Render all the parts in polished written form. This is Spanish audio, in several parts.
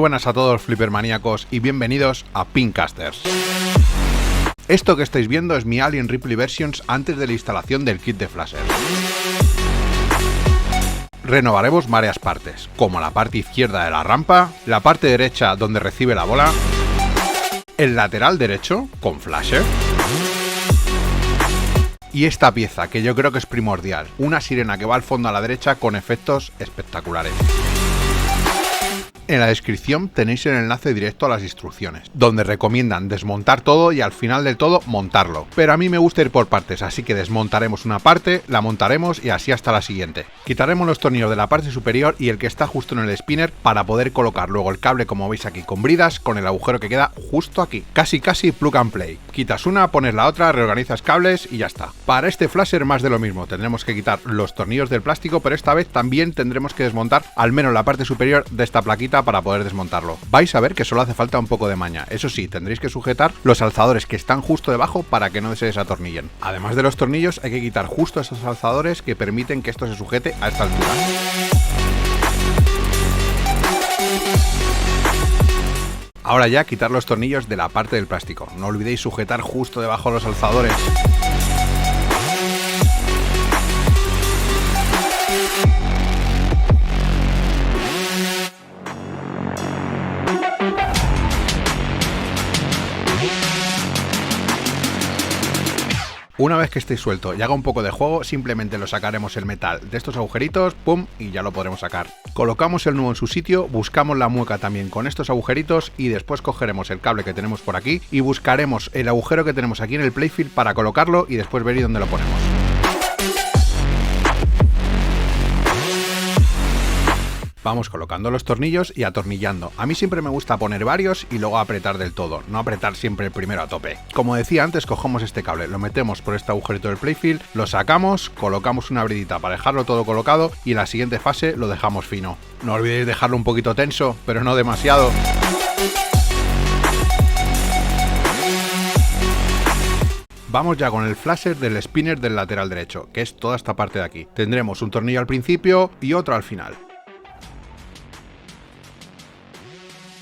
buenas a todos flippermaníacos y bienvenidos a Pincasters. Esto que estáis viendo es mi Alien Ripley Versions antes de la instalación del kit de Flasher. Renovaremos varias partes, como la parte izquierda de la rampa, la parte derecha donde recibe la bola, el lateral derecho con Flasher, y esta pieza que yo creo que es primordial, una sirena que va al fondo a la derecha con efectos espectaculares. En la descripción tenéis el enlace directo a las instrucciones, donde recomiendan desmontar todo y al final del todo montarlo. Pero a mí me gusta ir por partes, así que desmontaremos una parte, la montaremos y así hasta la siguiente. Quitaremos los tornillos de la parte superior y el que está justo en el spinner para poder colocar luego el cable, como veis aquí, con bridas, con el agujero que queda justo aquí. Casi plug and play. Quitas una, pones la otra, reorganizas cables y ya está. Para este flasher más de lo mismo, tendremos que quitar los tornillos del plástico, pero esta vez también tendremos que desmontar al menos la parte superior de esta plaquita para poder desmontarlo. Vais a ver que solo hace falta un poco de maña. Eso sí, tendréis que sujetar los alzadores que están justo debajo para que no se desatornillen. Además de los tornillos, hay que quitar justo esos alzadores que permiten que esto se sujete a esta altura. Ahora ya quitar los tornillos de la parte del plástico. No olvidéis sujetar justo debajo los alzadores. Una vez que esté suelto y haga un poco de juego, simplemente lo sacaremos el metal de estos agujeritos, pum, y ya lo podremos sacar. Colocamos el nudo en su sitio, buscamos la mueca también con estos agujeritos y después cogeremos el cable que tenemos por aquí y buscaremos el agujero que tenemos aquí en el playfield para colocarlo y después veréis dónde lo ponemos. Vamos colocando los tornillos y atornillando. A mí siempre me gusta poner varios y luego apretar del todo, no apretar siempre el primero a tope. Como decía antes, cogemos este cable, lo metemos por este agujerito del playfield, lo sacamos, colocamos una bridita para dejarlo todo colocado y en la siguiente fase lo dejamos fino. No olvidéis dejarlo un poquito tenso, pero no demasiado. Vamos ya con el flasher del spinner del lateral derecho, que es toda esta parte de aquí. Tendremos un tornillo al principio y otro al final.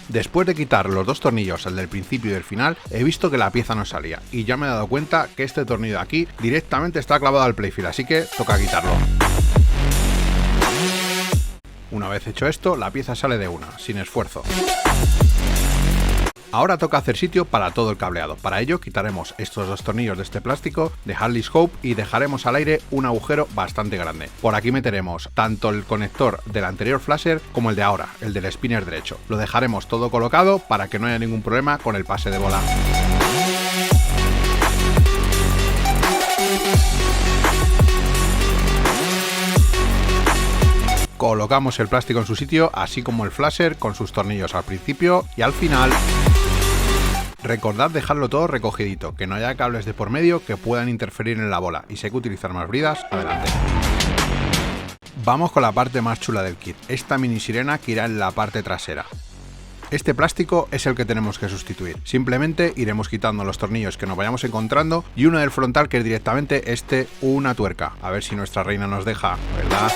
Después de quitar los dos tornillos, el del principio y del final, he visto que la pieza no salía y ya me he dado cuenta que este tornillo de aquí directamente está clavado al playfield, así que toca quitarlo. Una vez hecho esto, la pieza sale de una, sin esfuerzo. Ahora toca hacer sitio para todo el cableado. Para ello quitaremos estos dos tornillos de este plástico de Harley's Hope y dejaremos al aire un agujero bastante grande. Por aquí meteremos tanto el conector del anterior flasher como el de ahora, el del spinner derecho. Lo dejaremos todo colocado para que no haya ningún problema con el pase de bola. Colocamos el plástico en su sitio, así como el flasher con sus tornillos al principio y al final. Recordad dejarlo todo recogidito, que no haya cables de por medio que puedan interferir en la bola y si hay que utilizar más bridas, adelante. Vamos con la parte más chula del kit, esta mini sirena que irá en la parte trasera. Este plástico es el que tenemos que sustituir, simplemente iremos quitando los tornillos que nos vayamos encontrando y uno del frontal que es directamente una tuerca, a ver si nuestra reina nos deja, ¿verdad?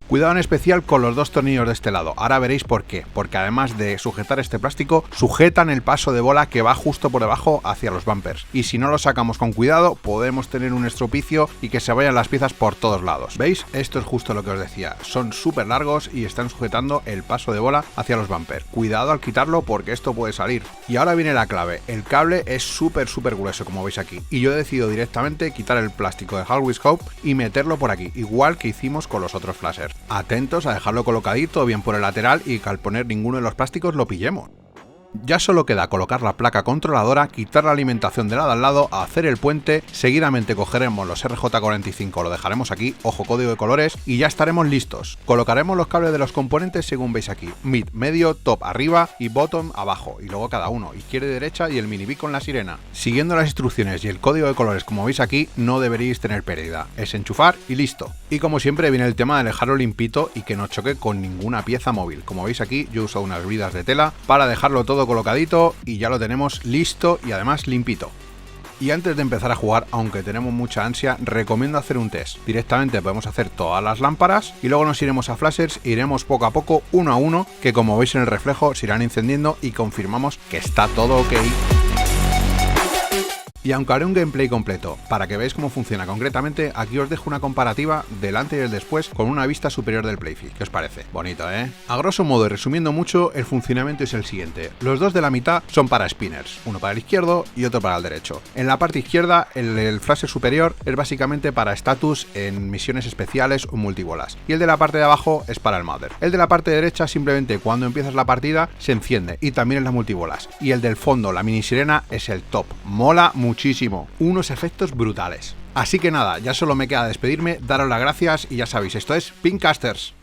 Cuidado en especial con los dos tornillos de este lado, ahora veréis por qué, porque además de sujetar este plástico, sujetan el paso de bola que va justo por debajo hacia los bumpers, y si no lo sacamos con cuidado podemos tener un estropicio y que se vayan las piezas por todos lados. ¿Veis? Esto es justo lo que os decía, son súper largos y están sujetando el paso de bola hacia los bumpers. Cuidado al quitarlo porque esto puede salir. Y ahora viene la clave, el cable es súper grueso como veis aquí, y yo he decidido directamente quitar el plástico de Harley's Hope y meterlo por aquí, igual que hicimos con los otros flashers. Atentos a dejarlo colocadito bien por el lateral y que al poner ninguno de los plásticos lo pillemos. Ya solo queda colocar la placa controladora, quitar la alimentación de la de al lado, hacer el puente, seguidamente cogeremos los RJ45, lo dejaremos aquí, ojo código de colores, y ya estaremos listos. Colocaremos los cables de los componentes según veis aquí, mid, medio, top arriba y bottom abajo, y luego cada uno, izquierda y derecha y el mini B con la sirena. Siguiendo las instrucciones y el código de colores como veis aquí, no deberíais tener pérdida, es enchufar y listo. Y como siempre viene el tema de dejarlo limpito y que no choque con ninguna pieza móvil. Como veis aquí, yo uso unas bridas de tela para dejarlo todo colocadito y ya lo tenemos listo y además limpito. Y antes de empezar a jugar, aunque tenemos mucha ansia, recomiendo hacer un test. Directamente podemos hacer todas las lámparas y luego nos iremos a flashers e iremos poco a poco, uno a uno, que como veis en el reflejo se irán encendiendo y confirmamos que está todo ok. Y aunque haré un gameplay completo para que veáis cómo funciona concretamente, aquí os dejo una comparativa del antes y el después con una vista superior del Playfield. ¿Qué os parece? Bonito, ¿eh? A grosso modo y resumiendo mucho, el funcionamiento es el siguiente. Los dos de la mitad son para spinners, uno para el izquierdo y otro para el derecho. En la parte izquierda, el flasher superior es básicamente para status en misiones especiales o multibolas. Y el de la parte de abajo es para el mother. El de la parte derecha simplemente cuando empiezas la partida se enciende y también en las multibolas. Y el del fondo, la mini sirena, es el top. Mola muchísimo, unos efectos brutales. Así que nada, ya solo me queda despedirme, daros las gracias y ya sabéis, esto es Pinkcasters.